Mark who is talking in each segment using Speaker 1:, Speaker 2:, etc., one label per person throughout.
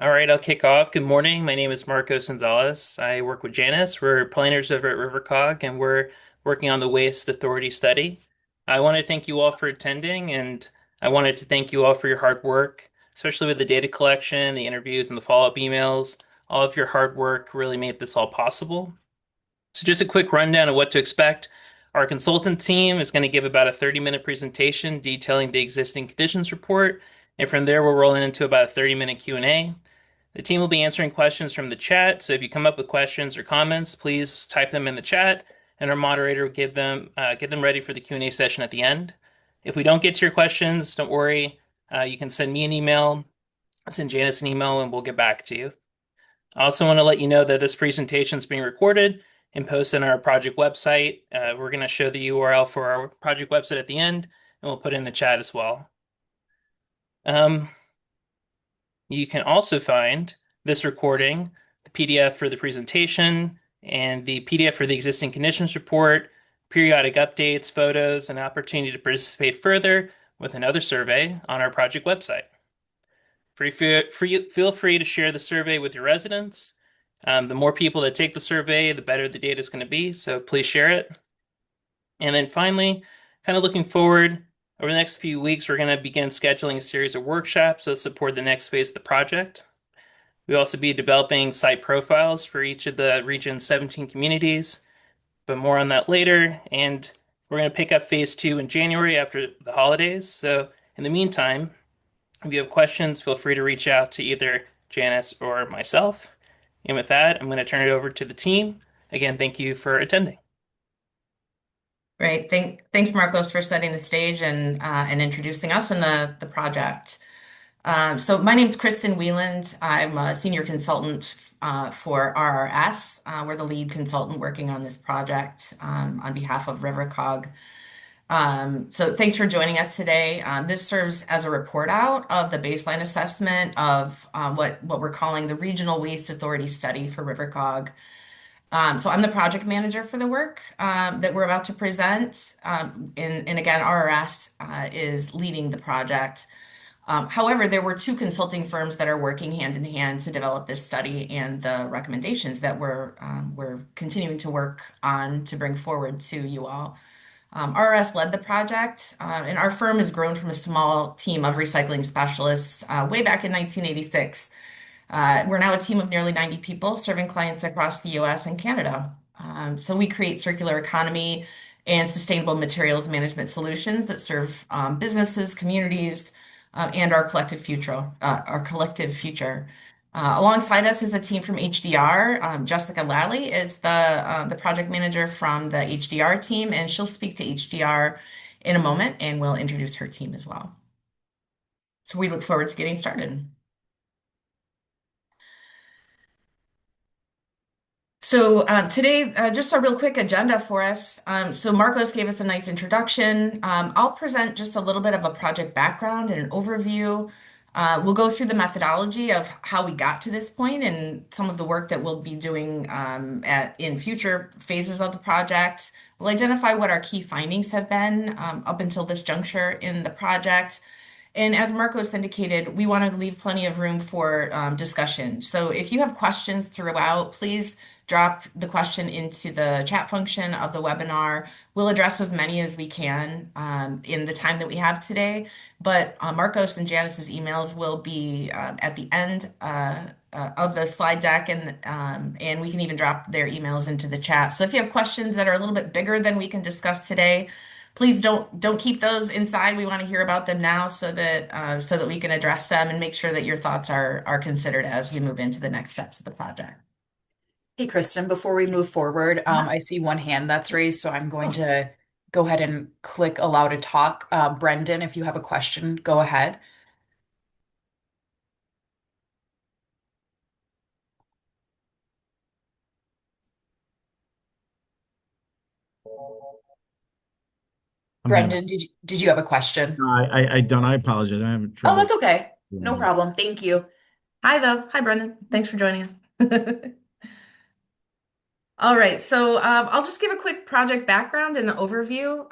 Speaker 1: All right, I'll kick off. Good morning. My name is Marcos Gonzalez. I work with Janice. We're planners over at RiverCOG, and we're working on the Waste Authority study. I want to thank you all for attending, and I wanted to thank you all for your hard work, especially with the data collection, the interviews, and the follow-up emails. All of your hard work really made this all possible. So just a quick rundown of what to expect. Our consultant team is going to give about a 30-minute presentation detailing the existing conditions report, and from there we'll roll into about a 30-minute Q&A. The team will be answering questions from the chat, so if you come up with questions or comments, please type them in the chat, and our moderator will get them ready for the Q&A session at the end. If we don't get to your questions, don't worry. You can send me an email, send Janice an email, and we'll get back to you. I also want to let you know that this presentation is being recorded and posted on our project website. We're going to show the URL for our project website at the end, and we'll put it in the chat as well. Um, You can also find this recording, the PDF for the presentation, and the PDF for the existing conditions report, periodic updates, photos, and opportunity to participate further with another survey on our project website. Feel free to share the survey with your residents. The more people that take the survey, the better the data is going to be, so please share it. And then finally, kind of looking forward, over the next few weeks, we're going to begin scheduling a series of workshops to support the next phase of the project. We'll also be developing site profiles for each of the region's 17 communities, but more on that later. And we're going to pick up phase two in January after the holidays. So in the meantime, if you have questions, feel free to reach out to either Janice or myself. And with that, I'm going to turn it over to the team. Again, thank you for attending.
Speaker 2: Great. Thanks, Marcos, for setting the stage and introducing us and the project. So my name's Kristen Wieland. I'm a senior consultant for RRS. We're the lead consultant working on this project on behalf of RiverCOG. So thanks for joining us today. This serves as a report out of the baseline assessment of what we're calling the Regional Waste Authority Study for RiverCOG. So I'm the project manager for the work that we're about to present. And again, RRS is leading the project. However, there were two consulting firms that are working hand in hand to develop this study and the recommendations that we're continuing to work on to bring forward to you all. RRS led the project, and our firm has grown from a small team of recycling specialists way back in 1986. We're now a team of nearly 90 people serving clients across the US and Canada. So we create circular economy and sustainable materials management solutions that serve businesses, communities, and our collective future. Alongside us is a team from HDR. Jessica Lally is the project manager from the HDR team, and she'll speak to HDR in a moment, and we'll introduce her team as well. So we look forward to getting started. So today, just a real quick agenda for us. So Marcos gave us a nice introduction. I'll present just a little bit of a project background and an overview. We'll go through the methodology of how we got to this point and some of the work that we'll be doing in future phases of the project. We'll identify what our key findings have been up until this juncture in the project. And as Marcos indicated, we want to leave plenty of room for discussion. So if you have questions throughout, please drop the question into the chat function of the webinar. We'll address as many as we can in the time that we have today. But Marcos and Janice's emails will be at the end of the slide deck, and we can even drop their emails into the chat. So if you have questions that are a little bit bigger than we can discuss today, please don't keep those inside. We want to hear about them now so that we can address them and make sure that your thoughts are considered as we move into the next steps of the project.
Speaker 3: Hey, Kristen, before we move forward, I see one hand that's raised, so I'm going to go ahead and click allow to talk. Brendan, if you have a question, go ahead.
Speaker 4: I'm having,
Speaker 3: Brendan, did you have a question?
Speaker 4: no, I don't. I apologize. I'm having
Speaker 3: Oh,
Speaker 4: trouble.
Speaker 3: that's okay. No problem. Thank you.
Speaker 2: Hi, though. Hi, Brendan. Thanks for joining us. All right, so I'll just give a quick project background and an overview.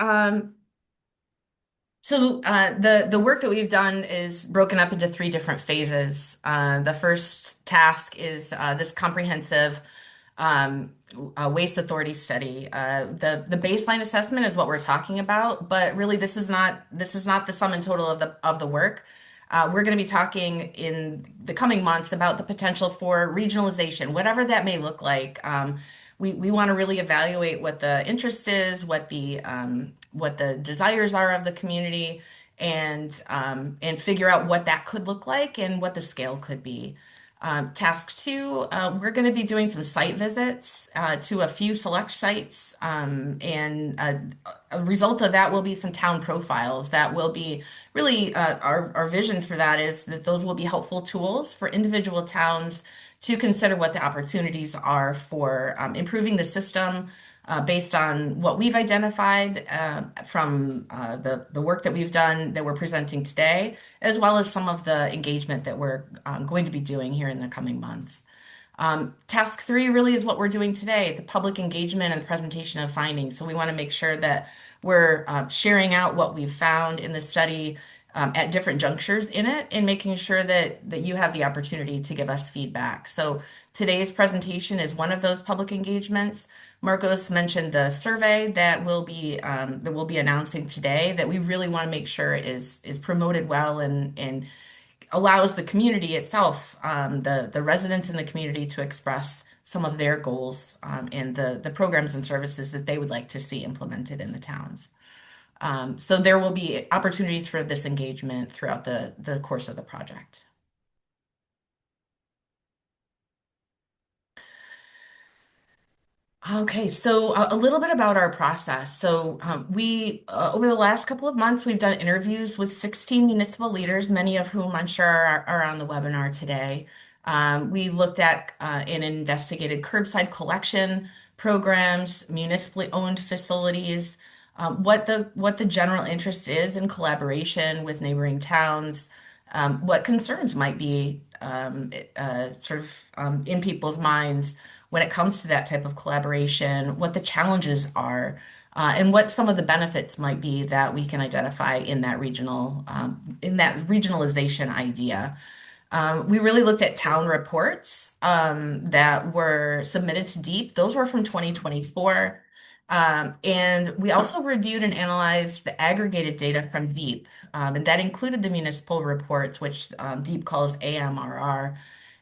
Speaker 2: So the work that we've done is broken up into three different phases. The first task is this comprehensive um, waste authority study. The baseline assessment is what we're talking about, but really this is not the sum and total of the work. We're going to be talking in the coming months about the potential for regionalization, whatever that may look like. We want to really evaluate what the interest is, what the desires are of the community, and figure out what that could look like and what the scale could be. Task two, we're going to be doing some site visits to a few select sites, and a result of that will be some town profiles that will be really our vision for that is that those will be helpful tools for individual towns to consider what the opportunities are for improving the system based on what we've identified from the work that we've done that we're presenting today, as well as some of the engagement that we're going to be doing here in the coming months. Task three really is what we're doing today, the public engagement and presentation of findings. So we want to make sure that we're sharing out what we've found in the study at different junctures in it and making sure that you have the opportunity to give us feedback. So today's presentation is one of those public engagements. Marcos mentioned the survey that we'll be announcing today that we really want to make sure is promoted well and allows the community itself, the residents in the community to express some of their goals and the programs and services that they would like to see implemented in the towns. So there will be opportunities for this engagement throughout the course of the project. Okay, so a little bit about our process. So we over the last couple of months, we've done interviews with 16 municipal leaders, many of whom I'm sure are on the webinar today. We looked at and investigated curbside collection programs, municipally owned facilities, what the general interest is in collaboration with neighboring towns, what concerns might be sort of in people's minds when it comes to that type of collaboration, what the challenges are, and what some of the benefits might be that we can identify in that regionalization idea. We really looked at town reports that were submitted to DEEP. Those were from 2024. And we also reviewed and analyzed the aggregated data from DEEP, and that included the municipal reports, which DEEP calls AMRR,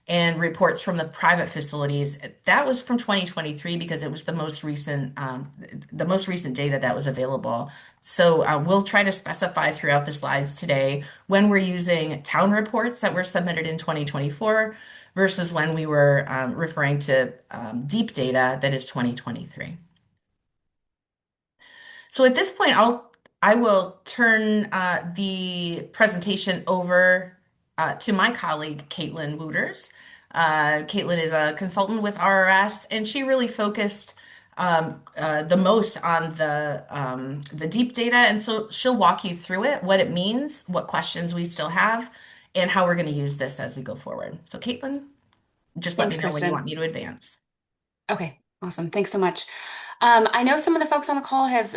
Speaker 2: and reports from the private facilities. That was from 2023 because it was the most recent data that was available. So we'll try to specify throughout the slides today when we're using town reports that were submitted in 2024 versus when we were referring to deep data that is 2023. So at this point, I will turn the presentation over to my colleague, Caitlin Wooters. Caitlin is a consultant with RRS, and she really focused the most on the deep data, and so she'll walk you through it, what it means, what questions we still have, and how we're going to use this as we go forward. So, Caitlin, just let me
Speaker 5: Thanks,
Speaker 2: know when you want
Speaker 5: Kristen.
Speaker 2: me to advance.
Speaker 5: Okay, awesome. Thanks so much. I know some of the folks on the call have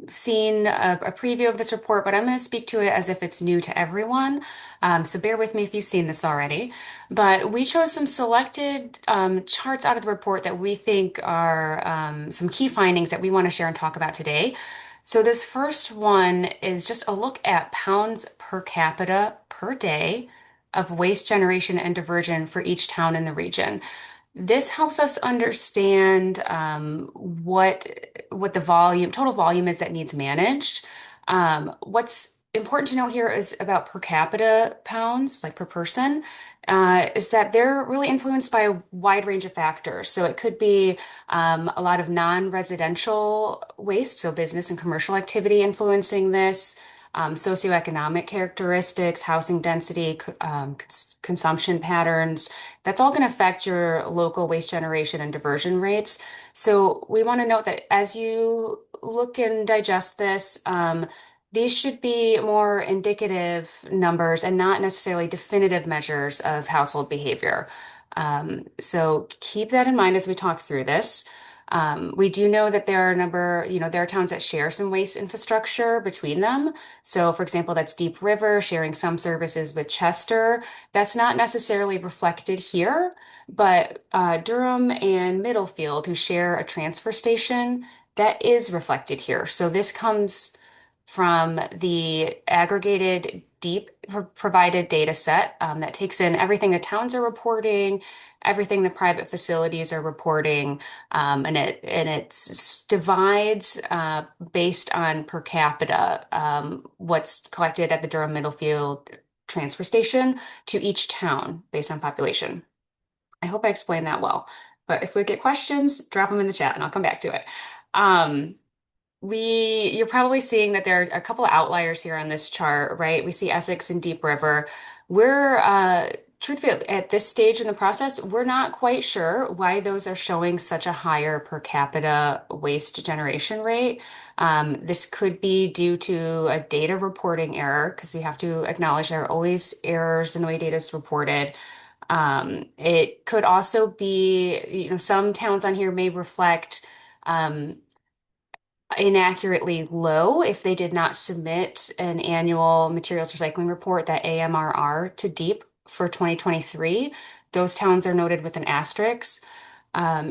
Speaker 5: seen a preview of this report, but I'm going to speak to it as if it's new to everyone. So bear with me if you've seen this already. But we chose some selected charts out of the report that we think are some key findings that we want to share and talk about today. So this first one is just a look at pounds per capita per day of waste generation and diversion for each town in the region. This helps us understand what the total volume is that needs managed. What's important to note here is about per capita pounds, like per person, is that they're really influenced by a wide range of factors. So it could be a lot of non-residential waste, so business and commercial activity influencing this, socioeconomic characteristics, housing density, consumption patterns. That's all going to affect your local waste generation and diversion rates. So we want to note that as you look and digest this, these should be more indicative numbers and not necessarily definitive measures of household behavior. So keep that in mind as we talk through this. We do know that there are a number, there are towns that share some waste infrastructure between them. So, for example, that's Deep River sharing some services with Chester. That's not necessarily reflected here, but Durham and Middlefield, who share a transfer station, that is reflected here. So this comes from the aggregated deep provided data set that takes in everything the towns are reporting, everything the private facilities are reporting, and it divides based on per capita what's collected at the Durham Middlefield transfer station to each town based on population. I hope I explained that well. But if we get questions, drop them in the chat and I'll come back to it. Um, you're probably seeing that there are a couple of outliers here on this chart, right? We see Essex and Deep River. We're, truthfully, at this stage in the process, we're not quite sure why those are showing such a higher per capita waste generation rate. This could be due to a data reporting error, because we have to acknowledge there are always errors in the way data is reported. It could also be, some towns on here may reflect inaccurately low if they did not submit an annual materials recycling report, that AMRR, to DEEP for 2023. Those towns are noted with an asterisk.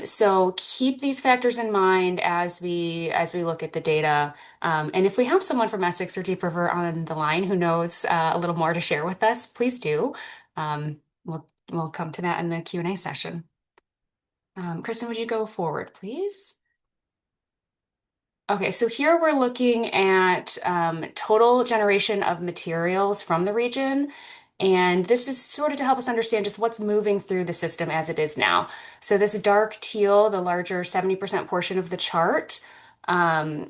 Speaker 5: So keep these factors in mind as we look at the data. And if we have someone from Essex or Deep River on the line who knows a little more to share with us, please do. We'll come to that in the Q&A session. Kristen, would you go forward, please? Okay, so here we're looking at total generation of materials from the region. And this is sort of to help us understand just what's moving through the system as it is now. So this dark teal, the larger 70% portion of the chart,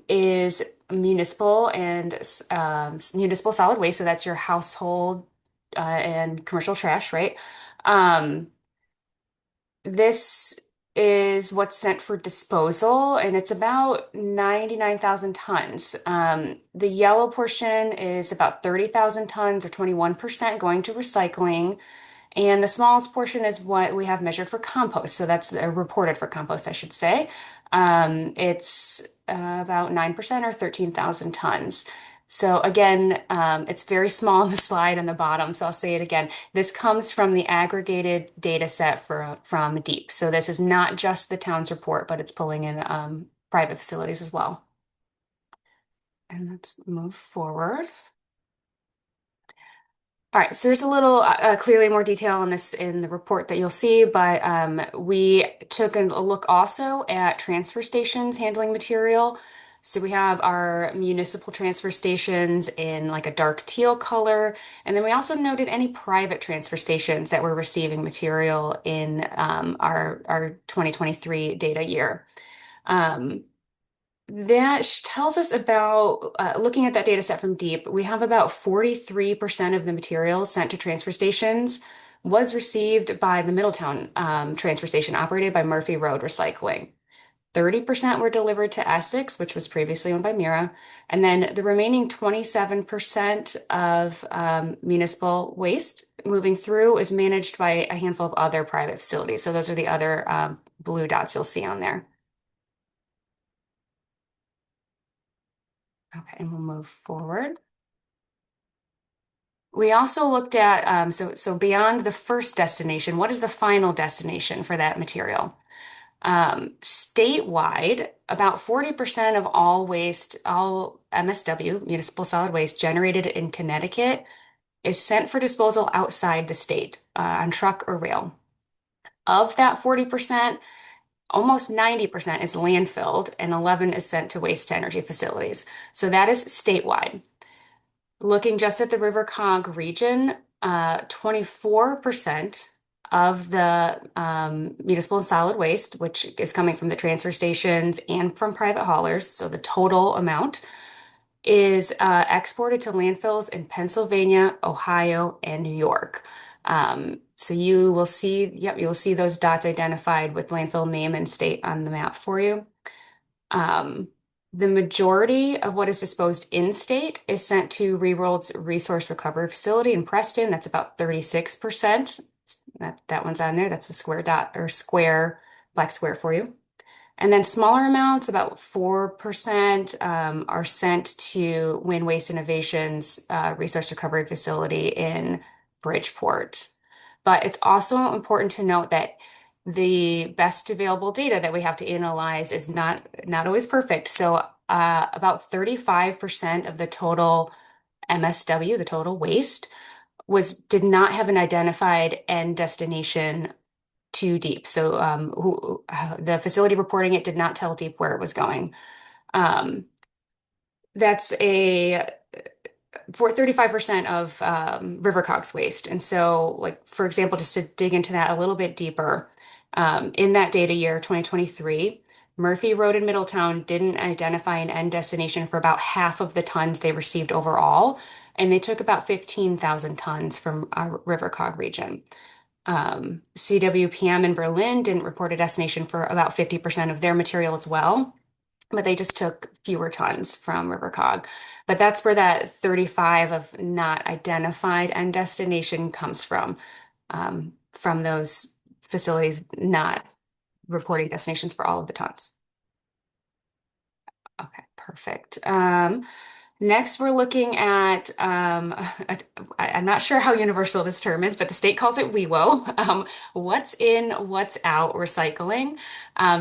Speaker 5: is municipal and municipal solid waste. So that's your household and commercial trash, right? This is what's sent for disposal, and it's about 99,000 tons. The yellow portion is about 30,000 tons, or 21%, going to recycling. And the smallest portion is what we have measured for compost. So that's reported for compost, I should say. It's about 9%, or 13,000 tons. So again, it's very small on the slide on the bottom. So I'll say it again. This comes from the aggregated data set from DEEP. So this is not just the town's report, but it's pulling in private facilities as well. And let's move forward. All right, so there's a little clearly more detail on this in the report that you'll see, but we took a look also at transfer stations handling material. So we have our municipal transfer stations in like a dark teal color, and then we also noted any private transfer stations that were receiving material in our 2023 data year. That tells us about, looking at that data set from DEEP, we have about 43% of the material sent to transfer stations was received by the Middletown transfer station operated by Murphy Road Recycling. 30% were delivered to Essex, which was previously owned by Mira. And then the remaining 27% of municipal waste moving through is managed by a handful of other private facilities. So those are the other blue dots you'll see on there. Okay, and we'll move forward. We also looked at, so beyond the first destination, what is the final destination for that material? Statewide, about 40% of all waste, all MSW, municipal solid waste generated in Connecticut, is sent for disposal outside the state on truck or rail. Of that 40%, almost 90% is landfilled and 11 is sent to waste to energy facilities. So that is statewide. Looking just at the RiverCOG region, 24% of the municipal solid waste, which is coming from the transfer stations and from private haulers, so the total amount, is exported to landfills in Pennsylvania, Ohio, and New York. So you will see, you will see those dots identified with landfill name and state on the map for you. The majority of what is disposed in state is sent to ReWorld's Resource Recovery Facility in Preston. That's about 36%. That one's on there. That's a square dot or square, black square for you. And then smaller amounts, about 4%, are sent to Wind Waste Innovations Resource Recovery Facility in Bridgeport. But it's also important to note that the best available data that we have to analyze is not always perfect. So about 35% of the total MSW, the total waste, did not have an identified end destination too deep. So the facility reporting it did not tell deep where it was going. Um, that's a for 35% of RiverCOG's waste. And so, like, for example, just to dig into that a little bit deeper, in that data year, 2023, Murphy Road in Middletown didn't identify an end destination for about half of the tons they received overall, and they took about 15,000 tons from our RiverCOG region. CWPM in Berlin didn't report a destination for about 50% of their material as well, but they just took fewer tons from RiverCOG. But that's where that 35 of not identified end destination comes from those facilities not reporting destinations for all of the tons. Okay, perfect. Next, we're looking at, I'm not sure how universal this term is, but the state calls it WIWO, what's in, what's out recycling.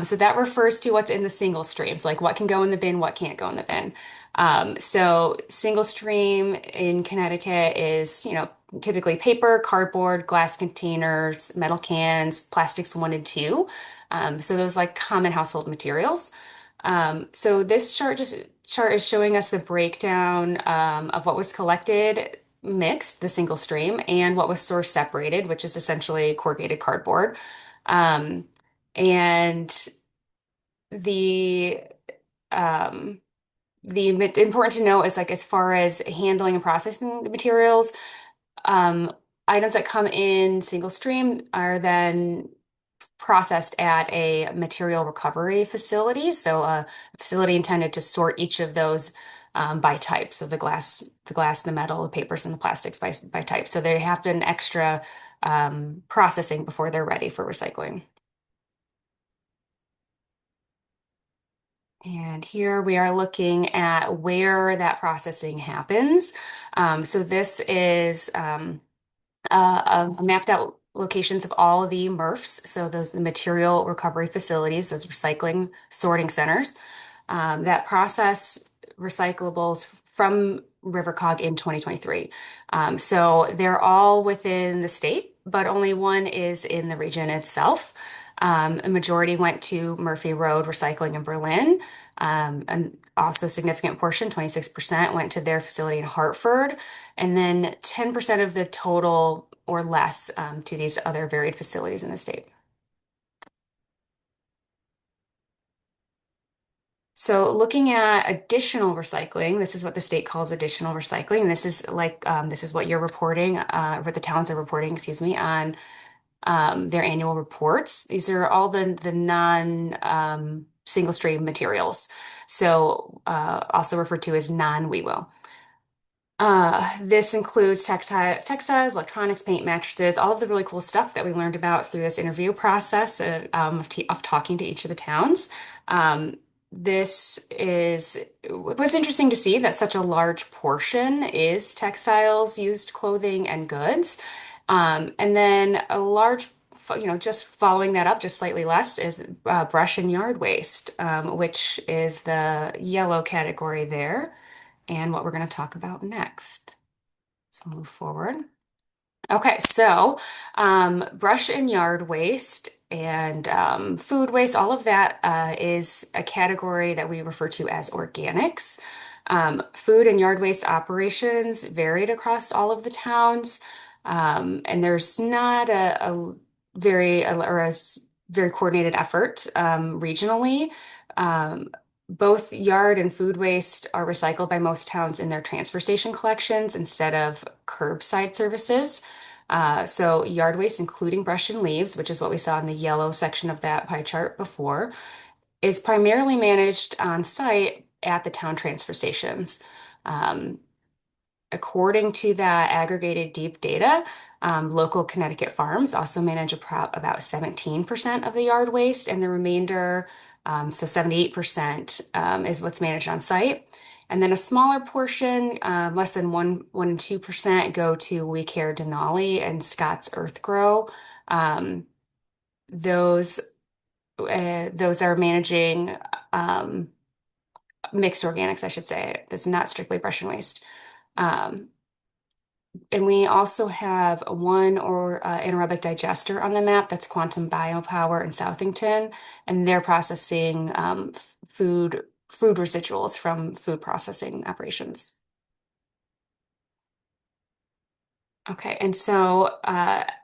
Speaker 5: So that refers to what's in the single streams, like what can go in the bin, what can't go in the bin. So single stream in Connecticut is, typically paper, cardboard, glass containers, metal cans, plastics one and two. So those like common household materials. So this chart is showing us the breakdown of what was collected mixed, the single stream, and what was source separated, which is essentially corrugated cardboard. Um, and the um, important to know is like as far as handling and processing the materials, um, items that come in single stream are then processed at a material recovery facility. So a facility intended to sort each of those by type. So the metal, the papers, and the plastics by type. So they have an extra processing before they're ready for recycling. And here we are looking at where that processing happens. So this is mapped out locations of all of the MRFs, so the material recovery facilities, those recycling sorting centers that process recyclables from RiverCOG in 2023. So they're all within the state, but only one is in the region itself. A majority went to Murphy Road Recycling in Berlin. And also a significant portion, 26%, went to their facility in Hartford. And then 10% of the total or less to these other varied facilities in the state. So looking at additional recycling, this is what the state calls additional recycling. And this is what you're reporting, what the towns are reporting, excuse me, on their annual reports. These are all the non single stream materials. So also referred to as non-WIWO. This includes textiles, electronics, paint, mattresses, all of the really cool stuff that we learned about through this interview process of talking to each of the towns. It was interesting to see that such a large portion is textiles, used clothing, and goods. And then a large, just following that up, just slightly less, is brush and yard waste, which is the yellow category there, and what we're going to talk about next. So move forward. Okay, so brush and yard waste and food waste, all of that is a category that we refer to as organics. Food and yard waste operations varied across all of the towns, and there's not a very coordinated effort regionally. Both yard and food waste are recycled by most towns in their transfer station collections instead of curbside services. So yard waste, including brush and leaves, which is what we saw in the yellow section of that pie chart before, is primarily managed on site at the town transfer stations. According to that aggregated deep data, local Connecticut farms also manage about 17% of the yard waste, and the remainder So 78% is what's managed on site. And then a smaller portion, less than 1 and 2% go to We Care Denali and Scott's Earth Grow. Um, those those are managing mixed organics, I should say. That's not strictly brush and waste. Um, and we also have one or anaerobic digester on the map. That's Quantum Biopower in Southington, and they're processing food residuals from food processing operations. Okay, and so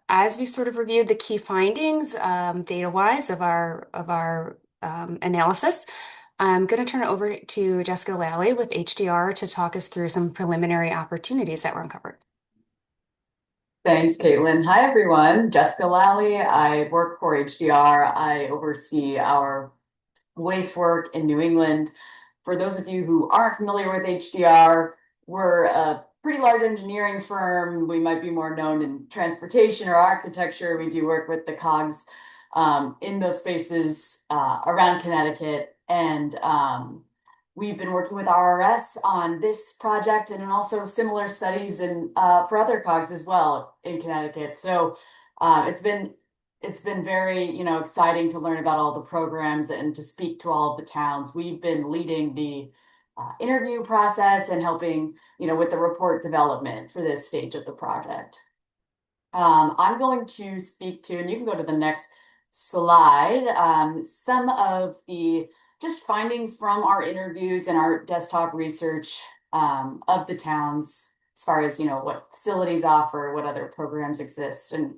Speaker 5: as we sort of reviewed the key findings, data-wise of our analysis, I'm going to turn it over to Jessica Lally with HDR to talk us through some preliminary opportunities that were uncovered.
Speaker 6: Thanks, Caitlin. Hi, everyone. Jessica Lally. I work for HDR. I oversee our waste work in New England. For those of you who aren't familiar with HDR, we're a pretty large engineering firm. We might be more known in transportation or architecture. We do work with the COGs in those spaces around Connecticut. And we've been working with RRS on this project and also similar studies for other COGs as well in Connecticut. So it's been very, exciting to learn about all the programs and to speak to all of the towns. We've been leading the interview process and helping, with the report development for this stage of the project. I'm going to speak to, and you can go to the next slide, some of the just findings from our interviews and our desktop research of the towns as far as, what facilities offer, what other programs exist. And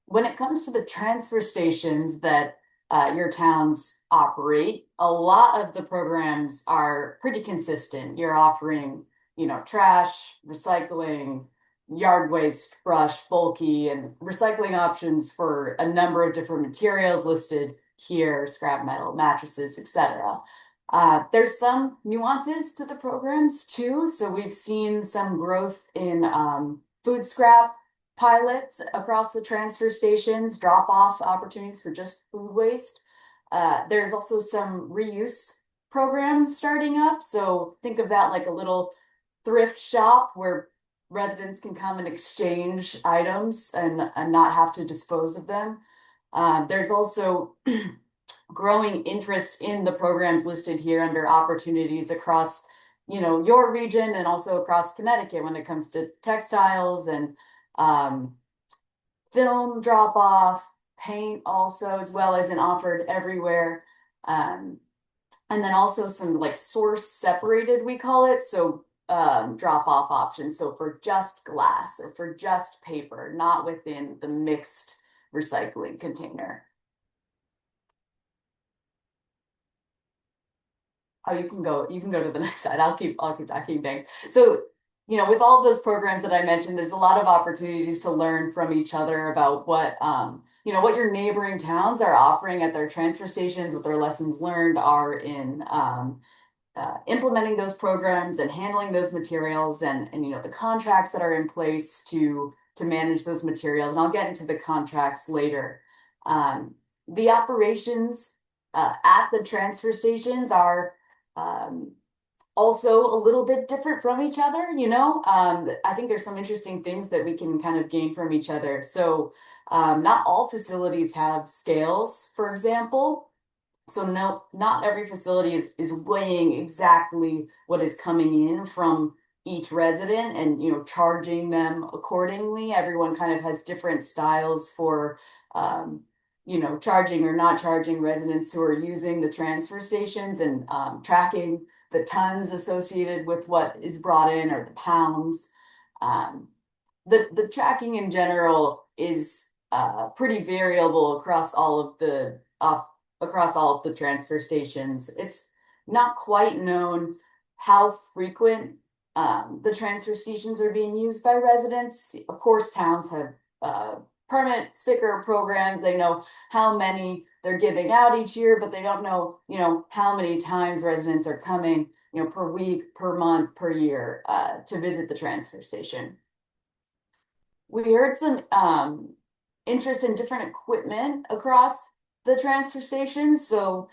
Speaker 6: when it comes to the transfer stations that your towns operate, a lot of the programs are pretty consistent. You're offering, trash, recycling, yard waste, brush, bulky, and recycling options for a number of different materials listed here, scrap metal, mattresses, etc. There's some nuances to the programs too. So we've seen some growth in food scrap pilots across the transfer stations, drop-off opportunities for just food waste. There's also some reuse programs starting up. So think of that like a little thrift shop where residents can come and exchange items and not have to dispose of them. There's also growing interest in the programs listed here under opportunities across, your region and also across Connecticut when it comes to textiles and film drop off, paint also, as well as an offered everywhere. And then also some like source separated, we call it. So drop off options. So for just glass or for just paper, not within the mixed recycling container. Oh, you can go to the next slide. I'll keep talking. Thanks. So, with all of those programs that I mentioned, there's a lot of opportunities to learn from each other about what your neighboring towns are offering at their transfer stations, what their lessons learned are in implementing those programs and handling those materials and the contracts that are in place to manage those materials. And I'll get into the contracts later. The operations at the transfer stations are also a little bit different from each other, I think there's some interesting things that we can kind of gain from each other. So not all facilities have scales, for example. So no, not every facility is weighing exactly what is coming in from each resident and, charging them accordingly. Everyone kind of has different styles for, charging or not charging residents who are using the transfer stations and tracking the tons associated with what is brought in or the pounds. The tracking in general is pretty variable across all of the transfer stations. It's not quite known how frequent the transfer stations are being used by residents. Of course, towns have permit sticker programs. They know how many they're giving out each year, but they don't know, how many times residents are coming, per week, per month, per year to visit the transfer station. We heard some interest in different equipment across the transfer stations. So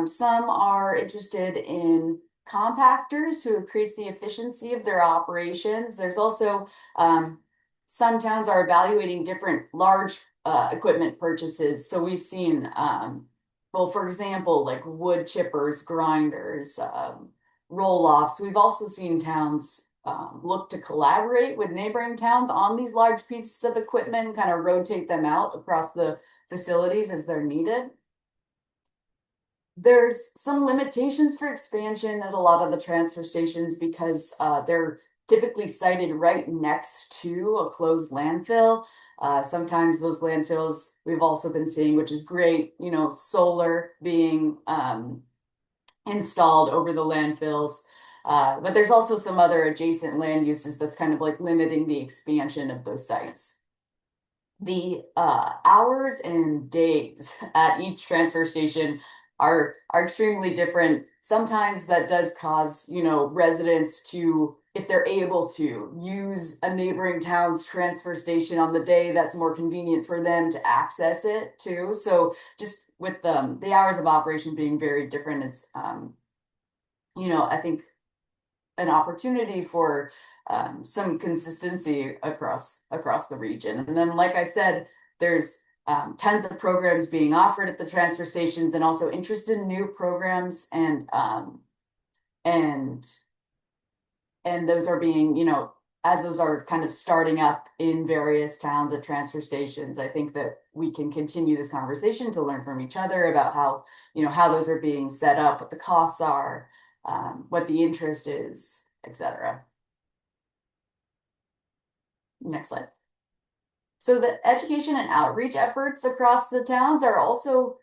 Speaker 6: some are interested in compactors to increase the efficiency of their operations. There's also some towns are evaluating different large equipment purchases. So we've seen, well, for example, like wood chippers, grinders, roll-offs. We've also seen towns look to collaborate with neighboring towns on these large pieces of equipment, kind of rotate them out across the facilities as they're needed. There's some limitations for expansion at a lot of the transfer stations because they're typically sited right next to a closed landfill. Sometimes those landfills we've also been seeing, which is great, you know, solar being installed over the landfills. But there's also some other adjacent land uses that's kind of like limiting the expansion of those sites. The hours and days at each transfer station are extremely different. Sometimes that does cause, you know, residents to, if they're able to, use a neighboring town's transfer station on the day that's more convenient for them to access it too. So just with the hours of operation being very different, it's you know, I think an opportunity for some consistency across the region. And then, like I said, there's tons of programs being offered at the transfer stations, and also interest in new programs, and those are being, you know, as those are kind of starting up in various towns at transfer stations. I think that we can continue this conversation to learn from each other about how, you know, how those are being set up, what the costs are, what the interest is, etc. Next slide. So the education and outreach efforts across the towns are also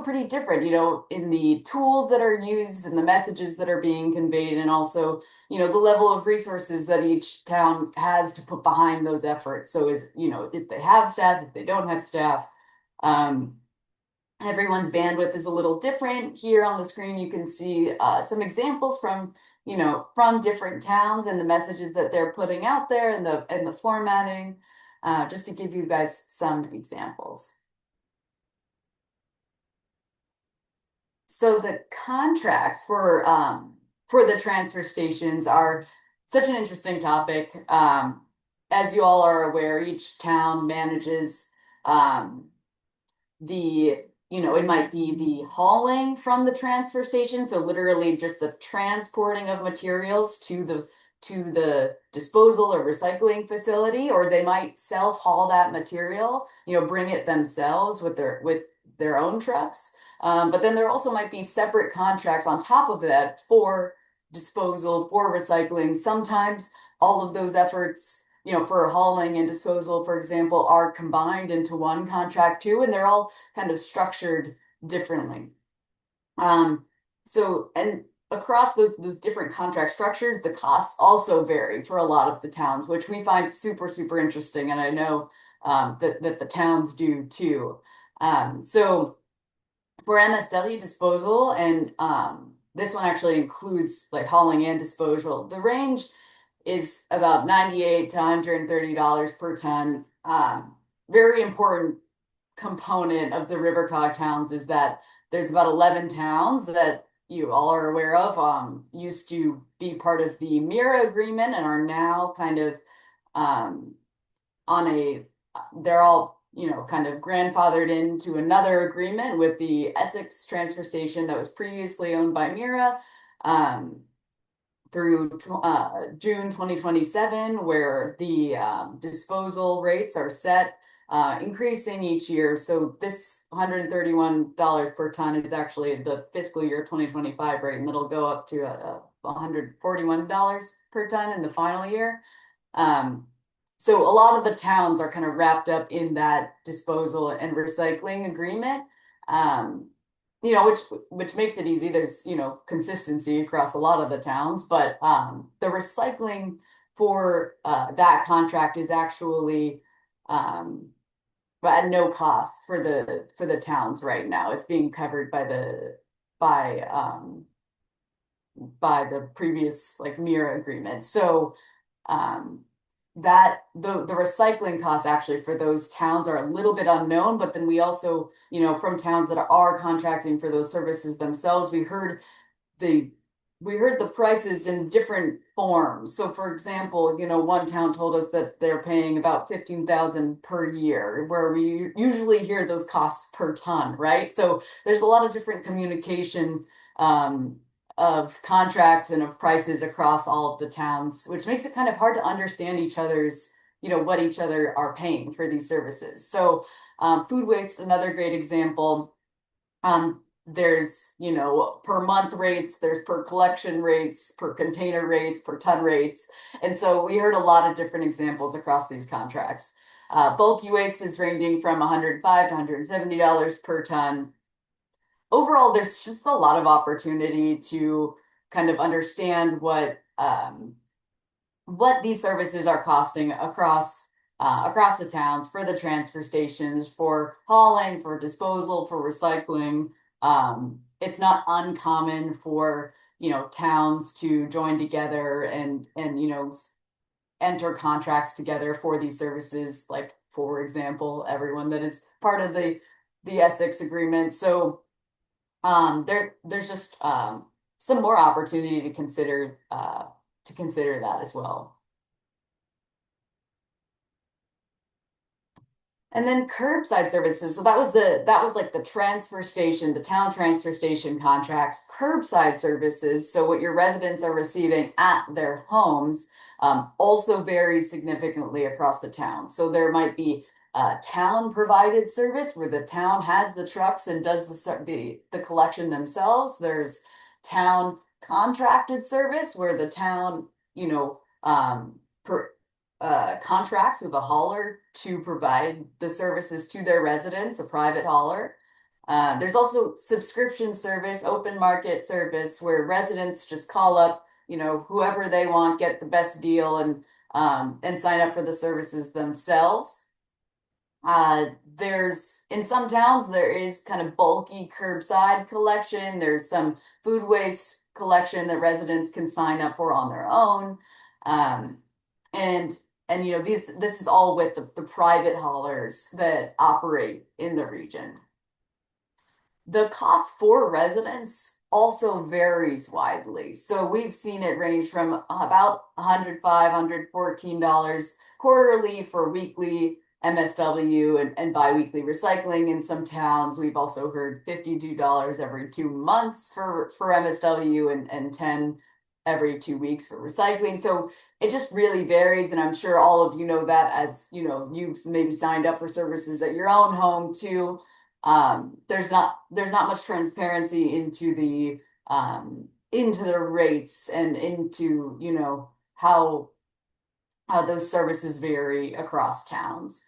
Speaker 6: pretty different, you know, in the tools that are used and the messages that are being conveyed, and also, you know, the level of resources that each town has to put behind those efforts. So is, you know, if they have staff, if they don't have staff, everyone's bandwidth is a little different. Here on the screen, you can see some examples from, you know, from different towns and the messages that they're putting out there, and the formatting, just to give you guys some examples. So the contracts for the transfer stations are such an interesting topic. As you all are aware, each town manages you know, it might be the hauling from the transfer station, so literally just the transporting of materials to the disposal or recycling facility, or they might self-haul that material, you know, bring it themselves with their own trucks. But then there also might be separate contracts on top of that for disposal, for recycling. Sometimes all of those efforts, you know, for hauling and disposal, for example, are combined into one contract too, and they're all kind of structured differently. So, and across those different contract structures, the costs also vary for a lot of the towns, which we find super, super interesting, and I know that the towns do too. So for MSW disposal, and this one actually includes like hauling and disposal, the range is about $98 to $130 per ton. Very important component of the RiverCOG towns is that there's about 11 towns that you all are aware of, used to be part of the MIRA agreement and are now kind of they're all, you know, kind of grandfathered into another agreement with the Essex transfer station that was previously owned by MIRA. Through June 2027, where the disposal rates are set, increasing each year. So this $131 per ton is actually the fiscal year 2025 rate, and it'll go up to $141 per ton in the final year. So a lot of the towns are kind of wrapped up in that disposal and recycling agreement. You know, which makes it easy. There's, you know, consistency across a lot of the towns, but the recycling for that contract is actually but at no cost for the towns right now. It's being covered by the previous like MIRA agreement. So the recycling costs actually for those towns are a little bit unknown, but then we also, from towns that are contracting for those services themselves, the we heard the prices in different forms. So for example, one town told us that they're paying about 15,000 per year, where we usually hear those costs per ton, right? So there's a lot of different communication um, of contracts and of prices across all of the towns, which makes it kind of hard to understand each other's, what each other are paying for these services. So food waste, another great example. There's, per month rates, there's per collection rates, per container rates, per ton rates. And so we heard a lot of different examples across these contracts. Bulky waste is ranging from $105 to $170 per ton. Overall, there's just a lot of opportunity to kind of understand what these services are costing across the towns for the transfer stations, for hauling, for disposal, for recycling. It's not uncommon for towns to join together and enter contracts together for these services. Like for example, everyone that is part of the Essex agreement. So there's just some more opportunity to consider that as well. And then curbside services. So that was like the transfer station, the town transfer station contracts. Curbside services, so what your residents are receiving at their homes, also varies significantly across the town. So there might be a town provided service where the town has the trucks and does the collection themselves. There's town contracted service where the town, contracts with a hauler to provide the services to their residents, a private hauler. There's also subscription service, open market service, where residents just call up, whoever they want, get the best deal, and sign up for the services themselves. There's in some towns there is kind of bulky curbside collection. There's some food waste collection that residents can sign up for on their own. Um, and this is all with the private haulers that operate in the region. The cost for residents also varies widely. So we've seen it range from about $105, $114 quarterly for weekly MSW and biweekly recycling. In some towns, we've also heard $52 every 2 months for MSW and 10 every 2 weeks for recycling. So it just really varies. And I'm sure all of you know that, as you've maybe signed up for services at your own home too. There's not much transparency into the rates and into how those services vary across towns.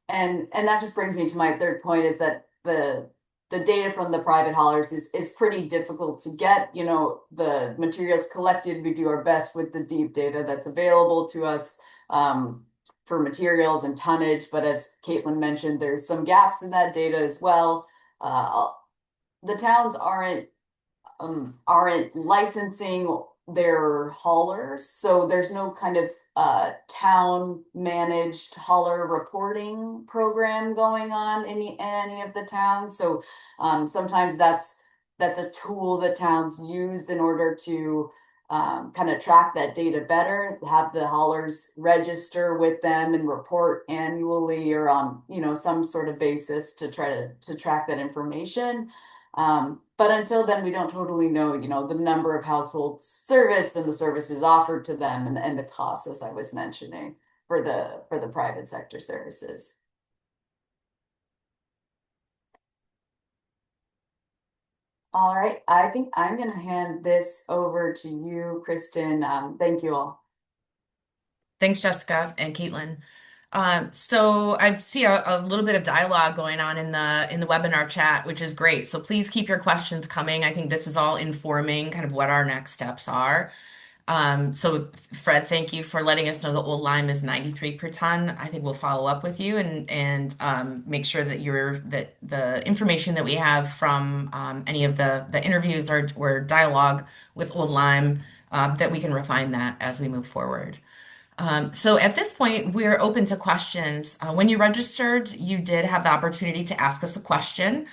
Speaker 6: And that just brings me to my third point, is that the data from the private haulers is pretty difficult to get. The materials collected, we do our best with the deep data that's available to us for materials and tonnage. But as Caitlin mentioned, there's some gaps in that data as well. The towns aren't licensing their haulers, so there's no kind of town managed hauler reporting program going on in any of the towns. So sometimes that's a tool that towns use in order to kind of track that data better, have the haulers register with them and report annually or on some sort of basis to try to track that information. But until then, we don't totally know, the number of households serviced and the services offered to them and the costs, as I was mentioning, for the private sector services. All right, I think I'm going to hand this over to you, Kristen. Thank you all.
Speaker 2: Thanks, Jessica and Caitlin. So I see a little bit of dialogue going on in the webinar chat, which is great. So please keep your questions coming. I think this is all informing kind of what our next steps are. So Fred, thank you for letting us know the old Lyme is 93 per ton. I think we'll follow up with you and make sure that the information that we have from any of the interviews or dialogue with old Lyme, that we can refine that as we move forward. So at this point, we're open to questions. When you registered, you did have the opportunity to ask us a question.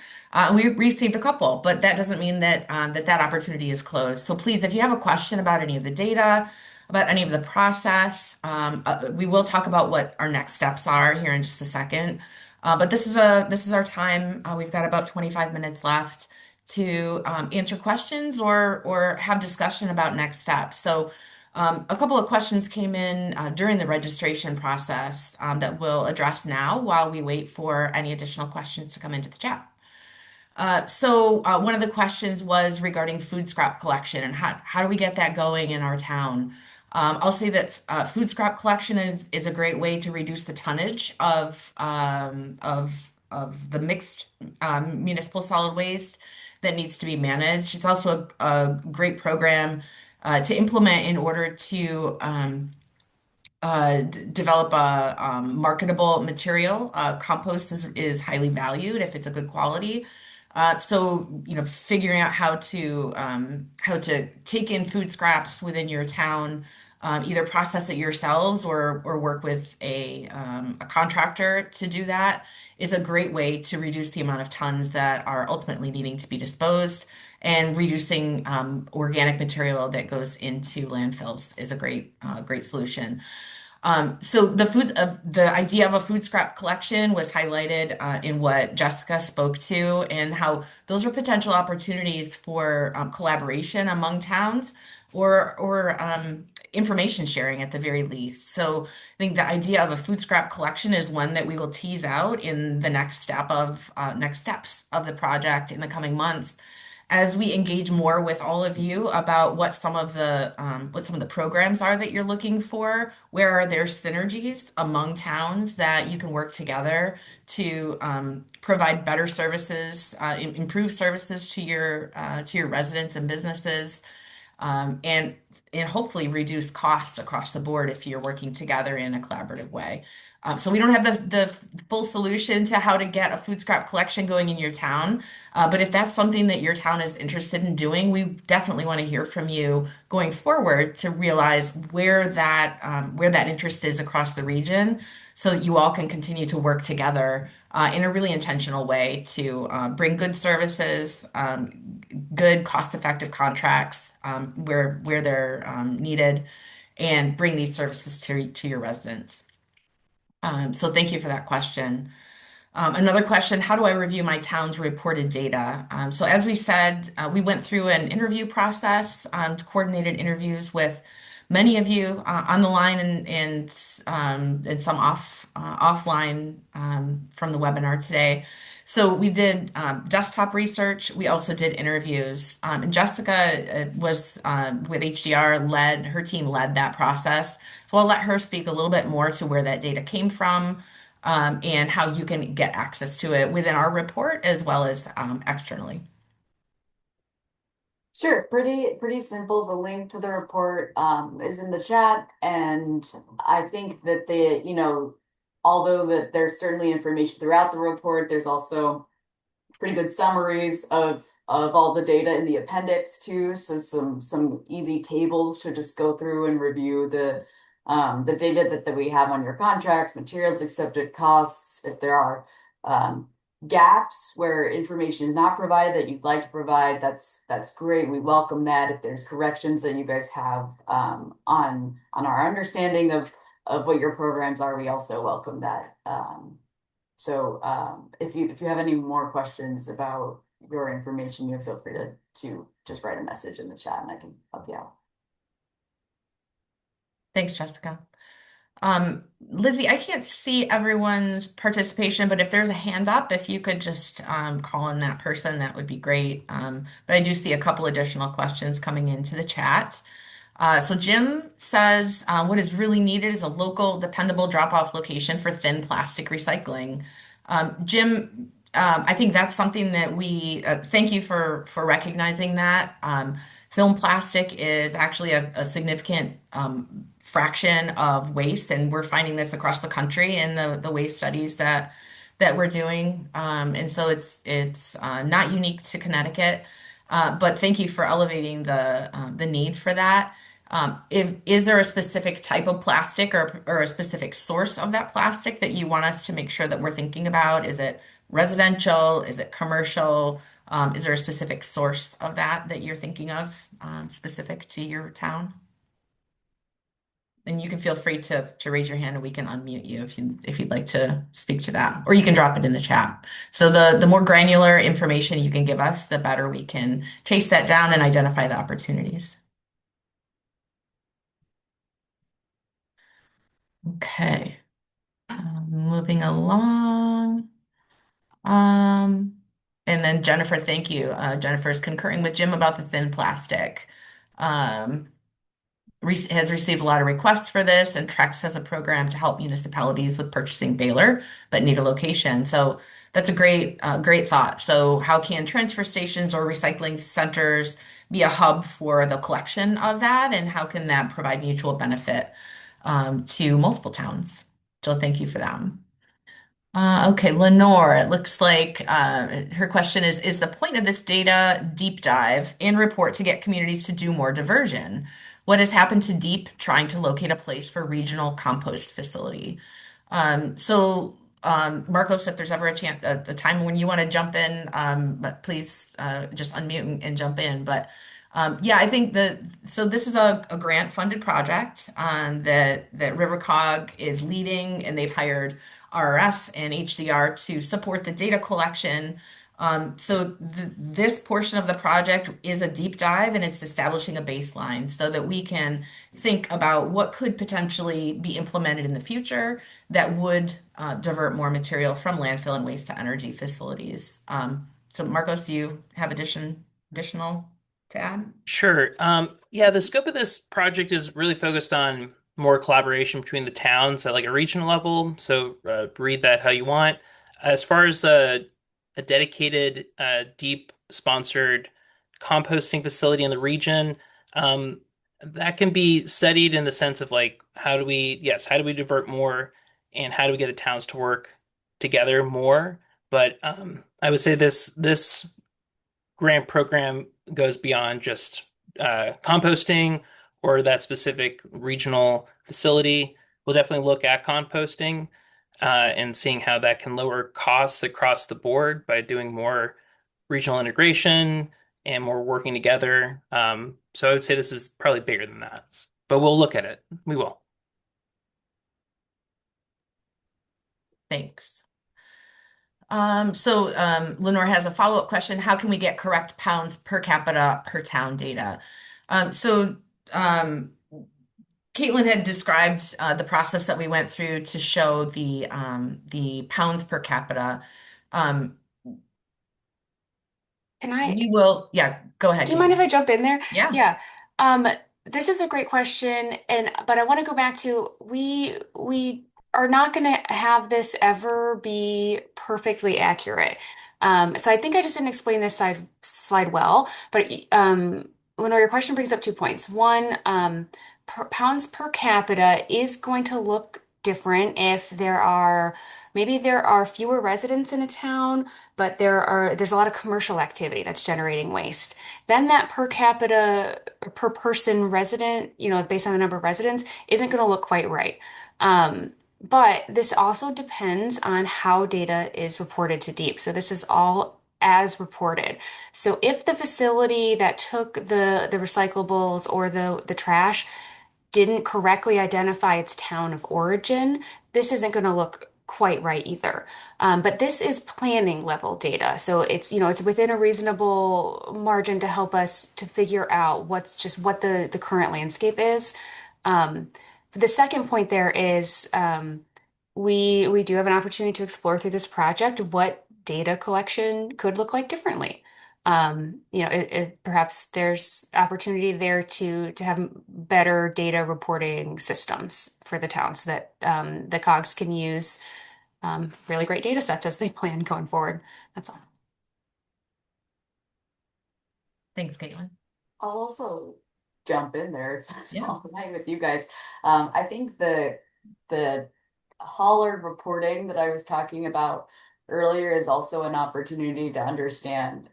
Speaker 2: We received a couple, but that doesn't mean that that opportunity is closed. So please, if you have a question about any of the data, about any of the process, we will talk about what our next steps are here in just a second. But this is our time. We've got about 25 minutes left to answer questions or have discussion about next steps. So a couple of questions came in during the registration process that we'll address now while we wait for any additional questions to come into the chat. One of the questions was regarding food scrap collection and how do we get that going in our town? I'll say that food scrap collection is a great way to reduce the tonnage of the mixed municipal solid waste that needs to be managed. It's also a great program to implement in order to develop a marketable material. Compost is highly valued if it's a good quality. Figuring out how to take in food scraps within your town, either process it yourselves or work with a contractor to do that is a great way to reduce the amount of tons that are ultimately needing to be disposed. And reducing organic material that goes into landfills is a great solution. So the idea of a food scrap collection was highlighted in what Jessica spoke to, and how those are potential opportunities for collaboration among towns or information sharing at the very least. So I think the idea of a food scrap collection is one that we will tease out in the next steps of the project in the coming months as we engage more with all of you about what some of the programs are that you're looking for, where are there synergies among towns that you can work together to provide better services, improve services to your residents and businesses, and hopefully reduce costs across the board if you're working together in a collaborative way. So we don't have the full solution to how to get a food scrap collection going in your town. But if that's something that your town is interested in doing, we definitely want to hear from you going forward to realize where that interest is across the region, so that you all can continue to work together in a really intentional way to bring good services, good cost-effective contracts where they're needed, and bring these services to your residents. So thank you for that question. Another question, how do I review my town's reported data? So as we said, we went through an interview process, coordinated interviews with many of you on the line and some offline from the webinar today. So we did desktop research. We also did interviews. And Jessica was with HDR, her team led that process. So I'll let her speak a little bit more to where that data came from, and how you can get access to it within our report as well as externally.
Speaker 6: Sure, pretty simple. The link to the report is in the chat, and I think that although that there's certainly information throughout the report, there's also pretty good summaries of all the data in the appendix too. So some easy tables to just go through and review the data that we have on your contracts, materials accepted, costs. If there are gaps where information is not provided that you'd like to provide, that's great. We welcome that. If there's corrections that you guys have on our understanding of what your programs are, we also welcome that. If you have any more questions about your information, you feel free to just write a message in the chat and I can help you out.
Speaker 2: Thanks, Jessica. Lizzie, I can't see everyone's participation, but if there's a hand up, if you could just call in that person, that would be great. But I do see a couple additional questions coming into the chat. So Jim says, what is really needed is a local, dependable drop-off location for thin plastic recycling. Jim, I think that's something that we thank you for recognizing that. Film plastic is actually a significant fraction of waste, and we're finding this across the country in the waste studies that we're doing. And so it's not unique to Connecticut, but thank you for elevating the need for that. Is there a specific type of plastic or a specific source of that plastic that you want us to make sure that we're thinking about? Is it residential? Is it commercial? Is there a specific source of that you're thinking of, specific to your town? And you can feel free to raise your hand and we can unmute you if you'd like to speak to that, or you can drop it in the chat. So the more granular information you can give us, the better we can chase that down and identify the opportunities. Okay, moving along. And then Jennifer, thank you. Jennifer's concurring with Jim about the thin plastic. Um, has received a lot of requests for this, and Trex has a program to help municipalities with purchasing baler, but need a location. So that's a great thought. So how can transfer stations or recycling centers be a hub for the collection of that, and how can that provide mutual benefit to multiple towns? So thank you for that. Okay, Lenore, it looks like her question is the point of this data deep dive and report to get communities to do more diversion? What has happened to Deep trying to locate a place for regional compost facility? Marcos, if there's ever a time when you want to jump in, but please just unmute and jump in. But yeah, I think so this is a grant funded project that RiverCOG is leading, and they've hired RRS and HDR to support the data collection. This portion of the project is a deep dive, and it's establishing a baseline so that we can think about what could potentially be implemented in the future that would divert more material from landfill and waste to energy facilities. So Marcos, do you have additional to add?
Speaker 1: Sure. Yeah, the scope of this project is really focused on more collaboration between the towns at like a regional level. So read that how you want. As far as a dedicated, deep sponsored composting facility in the region, that can be studied in the sense of like how do we divert more and how do we get the towns to work together more? But I would say this grant program goes beyond just composting or that specific regional facility. We'll definitely look at composting and seeing how that can lower costs across the board by doing more regional integration and more working together. So I would say this is probably bigger than that, but we'll look at it. We will.
Speaker 2: Thanks. Lenore has a follow-up question. How can we get correct pounds per capita per town data? Um, so um, Caitlin had described the process that we went through to show the pounds per capita. Um,
Speaker 5: Can I?
Speaker 2: we will, yeah, go ahead,
Speaker 5: Do you mind if
Speaker 2: Caitlin.
Speaker 5: I jump in there?
Speaker 2: Yeah.
Speaker 5: Yeah. Um, this is a great question, and but I want to go back to we are not going to have this ever be perfectly accurate. So I think I just didn't explain this slide well, but Lenore, your question brings up 2 points. One, pounds per capita is going to look different if maybe there are fewer residents in a town, but there's a lot of commercial activity that's generating waste. Then that per capita per person resident, based on the number of residents, isn't going to look quite right. But this also depends on how data is reported to Deep. So this is all as reported. So if the facility that took the recyclables or the trash didn't correctly identify its town of origin, this isn't going to look quite right either. But this is planning level data. So it's within a reasonable margin to help us to figure out what the current landscape is. Um, the second point there is we do have an opportunity to explore through this project what data collection could look like differently. Perhaps there's opportunity there to have better data reporting systems for the town so that the COGs can use really great data sets as they plan going forward. That's all.
Speaker 2: Thanks, Caitlin.
Speaker 6: I'll also jump in there if that's
Speaker 2: Yeah.
Speaker 6: all right with you guys. I think the hauler reporting that I was talking about earlier is also an opportunity to understand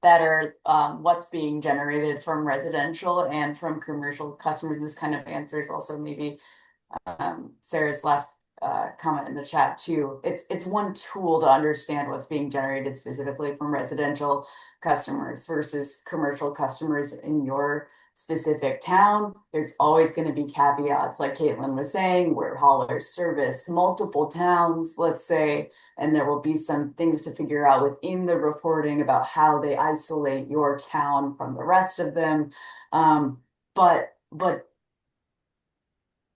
Speaker 6: better what's being generated from residential and from commercial customers. This kind of answers also maybe Sarah's last comment in the chat too. It's one tool to understand what's being generated specifically from residential customers versus commercial customers in your specific town. There's always going to be caveats, like Caitlin was saying, where haulers service multiple towns, let's say, and there will be some things to figure out within the reporting about how they isolate your town from the rest of them. But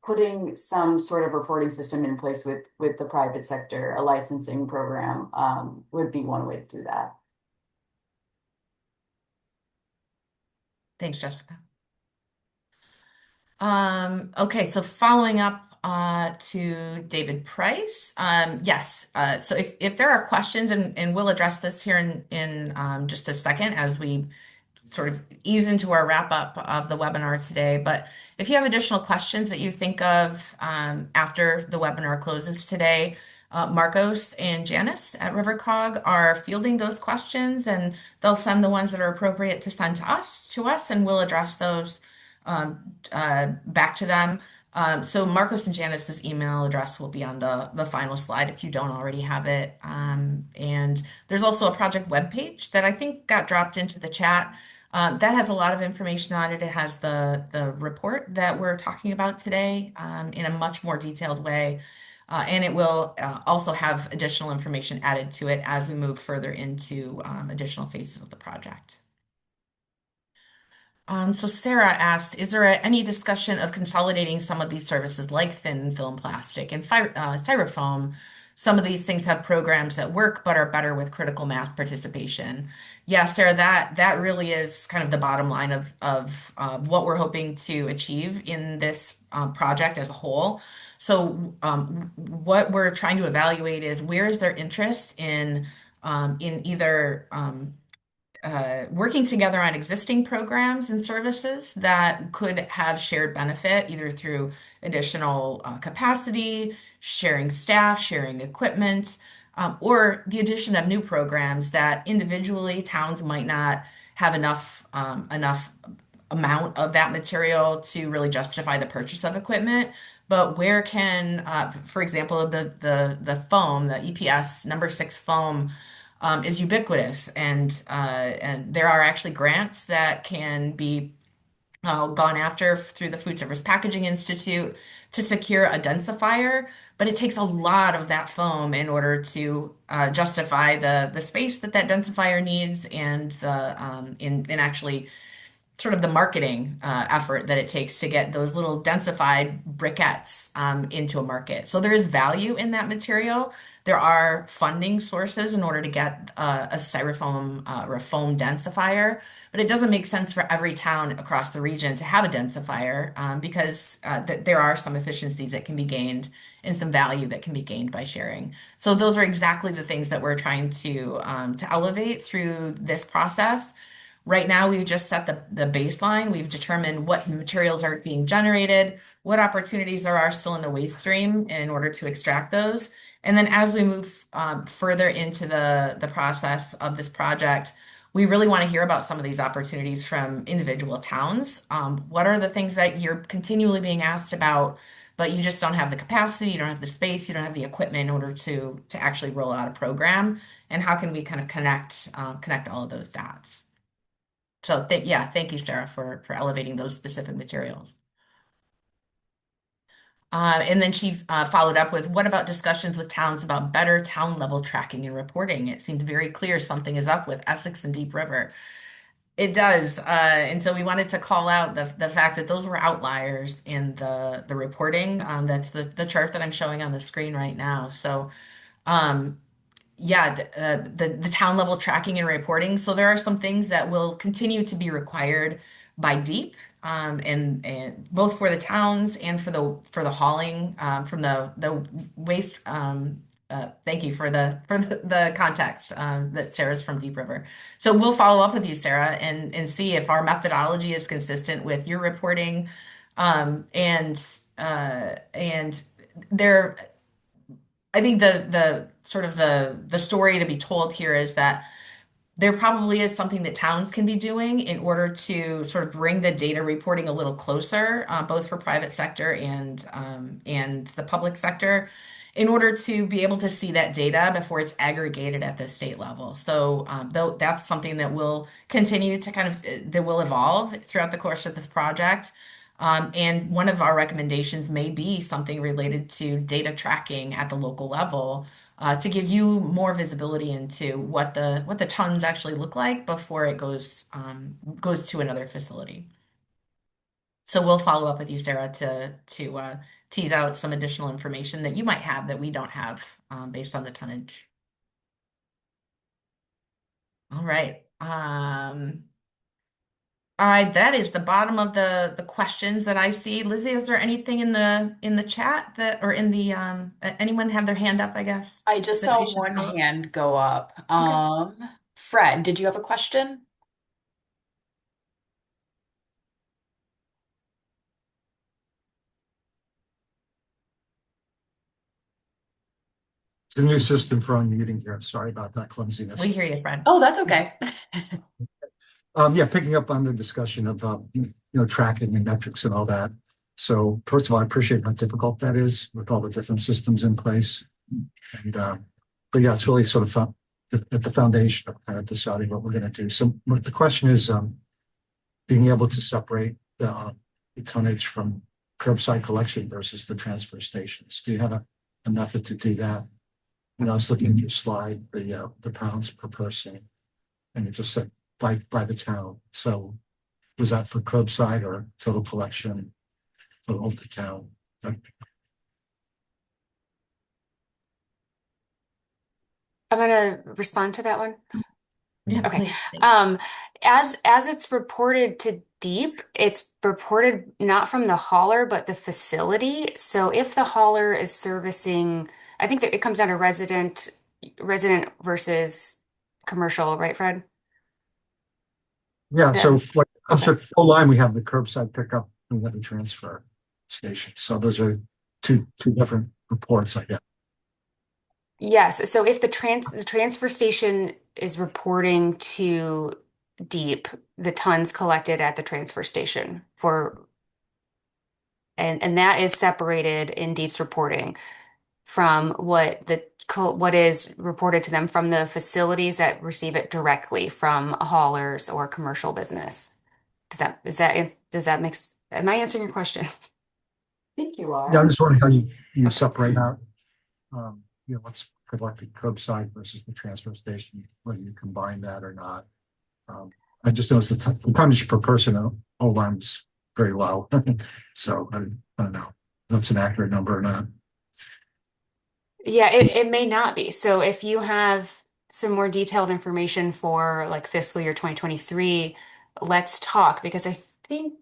Speaker 6: putting some sort of reporting system in place with the private sector, a licensing program, would be one way to do that.
Speaker 2: Thanks, Jessica. Okay, so following up to David Price. Yes, so if there are questions, and we'll address this here in just a second as we sort of ease into our wrap up of the webinar today. But if you have additional questions that you think of after the webinar closes today, Marcos and Janice at RiverCOG are fielding those questions, and they'll send the ones that are appropriate to send to us, and we'll address those back to them. So Marcos and Janice's email address will be on the final slide if you don't already have it. And there's also a project webpage that I think got dropped into the chat. That has a lot of information on it. It has the report that we're talking about today in a much more detailed way. And it will also have additional information added to it as we move further into additional phases of the project. So Sarah asked, is there any discussion of consolidating some of these services like thin film plastic and styrofoam? Some of these things have programs that work but are better with critical mass participation. Yeah, Sarah, that really is kind of the bottom line of what we're hoping to achieve in this project as a whole. So what we're trying to evaluate is where is their interest in either working together on existing programs and services that could have shared benefit either through additional capacity, sharing staff, sharing equipment, or the addition of new programs that individually towns might not have enough amount of that material to really justify the purchase of equipment. But where can, for example, the foam, the EPS number 6 foam, is ubiquitous, and there are actually grants that can be gone after through the Food Service Packaging Institute to secure a densifier, but it takes a lot of that foam in order to justify the space that densifier needs and the in actually sort of the marketing effort that it takes to get those little densified briquettes into a market. So there is value in that material. There are funding sources in order to get a styrofoam or a foam densifier, but it doesn't make sense for every town across the region to have a densifier because there are some efficiencies that can be gained and some value that can be gained by sharing. So those are exactly the things that we're trying to elevate through this process. Right now, we've just set the baseline. We've determined what materials are being generated, what opportunities there are still in the waste stream in order to extract those. And then as we move further into the process of this project, we really want to hear about some of these opportunities from individual towns. What are the things that you're continually being asked about, but you just don't have the capacity, you don't have the space, you don't have the equipment in order to actually roll out a program? And how can we kind of connect all of those dots? So yeah, thank you, Sarah, for elevating those specific materials. And then she followed up with, what about discussions with towns about better town level tracking and reporting? It seems very clear something is up with Essex and Deep River. It does. And so we wanted to call out the fact that those were outliers in the reporting. That's the chart that I'm showing on the screen right now. So yeah, the town level tracking and reporting. So there are some things that will continue to be required by DEEP, and both for the towns and for the hauling from the waste. Thank you for the context that Sarah's from Deep River. So we'll follow up with you, Sarah, and see if our methodology is consistent with your reporting, and there. I think the sort of the story to be told here is that there probably is something that towns can be doing in order to sort of bring the data reporting a little closer, both for private sector and the public sector, in order to be able to see that data before it's aggregated at the state level. So though that's something that will continue to that will evolve throughout the course of this project. And one of our recommendations may be something related to data tracking at the local level, to give you more visibility into what the tons actually look like before it goes to another facility. So we'll follow up with you, Sarah, to tease out some additional information that you might have that we don't have, based on the tonnage. All right. All right, that is the bottom of the questions that I see. Lizzie, is there anything in the chat that or in the anyone have their hand up, I guess,
Speaker 3: I just
Speaker 2: that
Speaker 3: saw
Speaker 2: we should
Speaker 3: one
Speaker 2: cover?
Speaker 3: hand go up.
Speaker 2: Okay.
Speaker 3: Fred, did you have a question?
Speaker 7: It's a new system for unmuting here. Sorry about that clumsiness.
Speaker 2: We hear you, Fred.
Speaker 3: Oh, that's okay.
Speaker 7: Yeah, picking up on the discussion of tracking and metrics and all that. So first of all, I appreciate how difficult that is with all the different systems in place. And but yeah, it's really sort of at the foundation of kind of deciding what we're going to do. So the question is being able to separate the tonnage from curbside collection versus the transfer stations. Do you have a method to do that? I was looking at your slide, the pounds per person, and it just said by the town. So was that for curbside or total collection for the whole town?
Speaker 5: I'm gonna respond to that one.
Speaker 2: Yeah,
Speaker 5: Okay.
Speaker 2: please.
Speaker 5: As it's reported to Deep, it's reported not from the hauler, but the facility. So if the hauler is servicing, I think that it comes down to resident versus commercial, right, Fred?
Speaker 7: Yeah, so
Speaker 5: That's
Speaker 7: like I'm
Speaker 5: okay.
Speaker 7: sure full line we have the curbside pickup and we have the transfer station. So those are two different reports, I guess.
Speaker 5: Yes. So if the transfer station is reporting to Deep, the tons collected at the transfer station and that is separated in Deep's reporting from what is reported to them from the facilities that receive it directly from haulers or commercial business. Am I answering your question?
Speaker 6: Think you
Speaker 7: Yeah, I'm
Speaker 6: are.
Speaker 7: just wondering how you
Speaker 5: Okay.
Speaker 7: separate out what's collected curbside versus the transfer station, whether you combine that or not. I just noticed the tonnage per person at whole line's very low. So I don't know if that's an accurate number or not.
Speaker 5: Yeah, it may not be. So if you have some more detailed information for like fiscal year 2023, let's talk because I think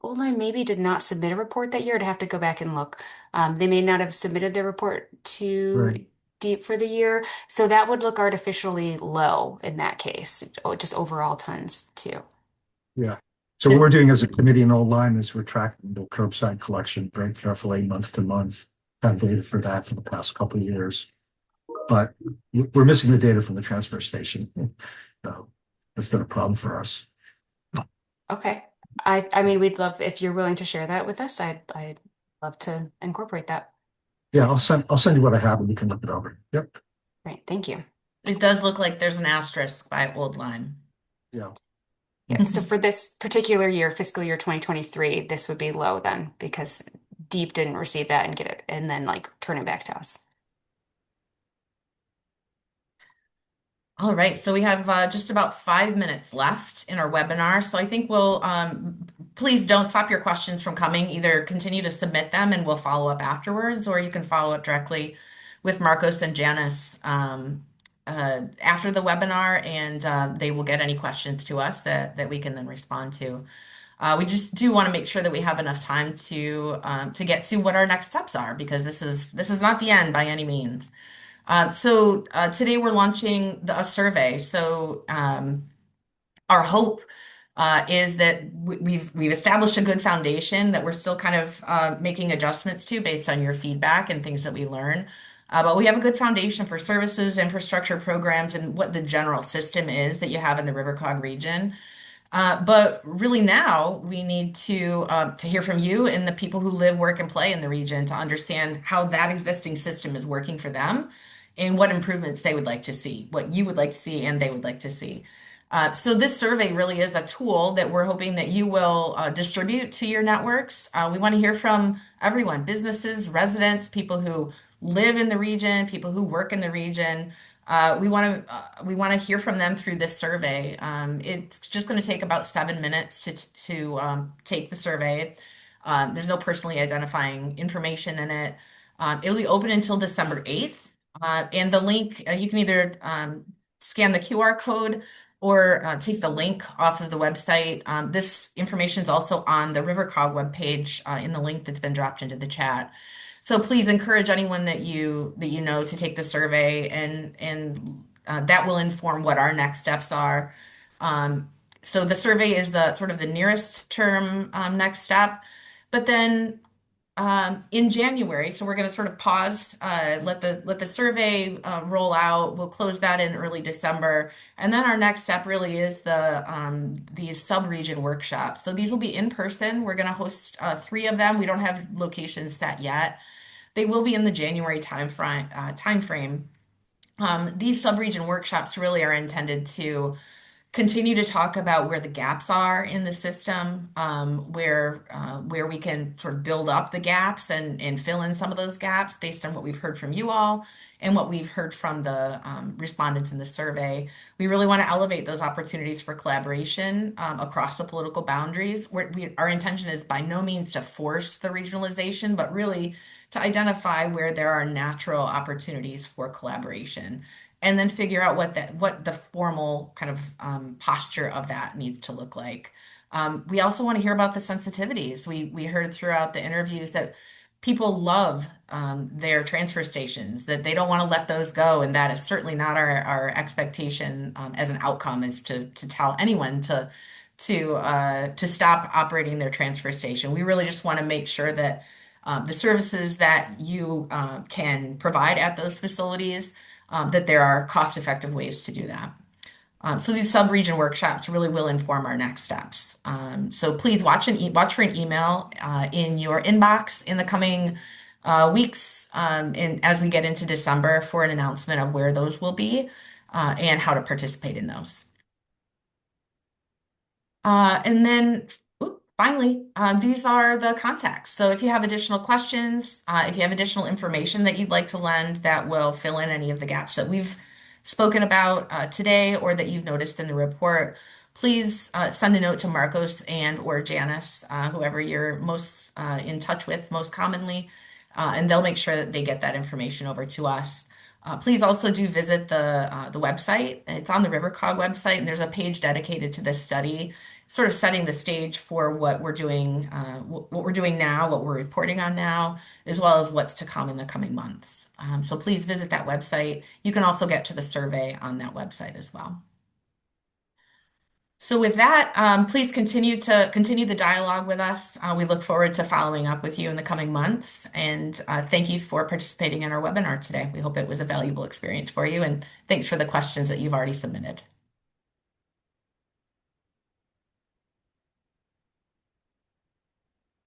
Speaker 5: Oldline maybe did not submit a report that year. I'd have to go back and look. They may not have submitted their report
Speaker 7: Right.
Speaker 5: to Deep for the year. So that would look artificially low in that case, just overall tons too.
Speaker 7: Yeah. So what we're doing as a committee in Old Lyme is we're tracking the curbside collection very carefully month to month. Have data for that for the past couple of years. But we're missing the data from the transfer station. So that's been a problem for us.
Speaker 5: Okay. I mean, we'd love if you're willing to share that with us. I'd love to incorporate that.
Speaker 7: Yeah, I'll send you what I have and you can look it over. Yep.
Speaker 5: Great. Thank you.
Speaker 2: It does look like there's an asterisk by Old Lyme.
Speaker 7: Yeah.
Speaker 5: Yes. So for this particular year, fiscal year 2023, this would be low then because Deep didn't receive that and get it and then like turn it back to us.
Speaker 2: All right, so we have just about 5 minutes left in our webinar. So I think we'll, please don't stop your questions from coming. Either continue to submit them and we'll follow up afterwards, or you can follow up directly with Marcos and Janice after the webinar, and they will get any questions to us that we can then respond to. We just do want to make sure that we have enough time to get to what our next steps are, because this is not the end by any means. So today we're launching a survey. So our hope is that we've established a good foundation that we're still kind of making adjustments to based on your feedback and things that we learn. But we have a good foundation for services, infrastructure programs, and what the general system is that you have in the RiverCOG region. But really now we need to hear from you and the people who live, work, and play in the region to understand how that existing system is working for them and what improvements they would like to see, what you would like to see, and they would like to see. So this survey really is a tool that we're hoping that you will distribute to your networks. We want to hear from everyone, businesses, residents, people who live in the region, people who work in the region. We want to hear from them through this survey. It's just going to take about 7 minutes to take the survey. There's no personally identifying information in it. It'll be open until December 8th. And the link, you can either scan the QR code or take the link off of the website. This information is also on the RiverCOG webpage in the link that's been dropped into the chat. So please encourage anyone that you know to take the survey, and that will inform what our next steps are. So the survey is the sort of the nearest term next step, but then in January, so we're going to sort of pause, let the survey roll out. We'll close that in early December, and then our next step really is these sub-region workshops. So these will be in person. We're going to host 3 of them. We don't have locations set yet. They will be in the January timeframe. These sub-region workshops really are intended to continue to talk about where the gaps are in the system, where we can sort of build up the gaps and fill in some of those gaps based on what we've heard from you all and what we've heard from the respondents in the survey. We really want to elevate those opportunities for collaboration across the political boundaries. Our intention is by no means to force the regionalization, but really to identify where there are natural opportunities for collaboration and then figure out what the formal kind of posture of that needs to look like. We also want to hear about the sensitivities. We heard throughout the interviews that people love their transfer stations, that they don't want to let those go, and that is certainly not our expectation as an outcome is to tell anyone to stop operating their transfer station. We really just want to make sure that the services that you can provide at those facilities, that there are cost-effective ways to do that. So these sub-region workshops really will inform our next steps. So please watch for an email in your inbox in the coming weeks, and as we get into December for an announcement of where those will be and how to participate in those. And then finally, these are the contacts. So if you have additional questions, if you have additional information that you'd like to lend that will fill in any of the gaps that we've spoken about today or that you've noticed in the report, please send a note to Marcos and/or Janice, whoever you're most in touch with most commonly, and they'll make sure that they get that information over to us. Please also do visit the website. It's on the RiverCOG website, and there's a page dedicated to this study, sort of setting the stage for what we're doing now, what we're reporting on now, as well as what's to come in the coming months. So please visit that website. You can also get to the survey on that website as well. So with that, please continue the dialogue with us. We look forward to following up with you in the coming months. And thank you for participating in our webinar today. We hope it was a valuable experience for you. And thanks for the questions that you've already submitted.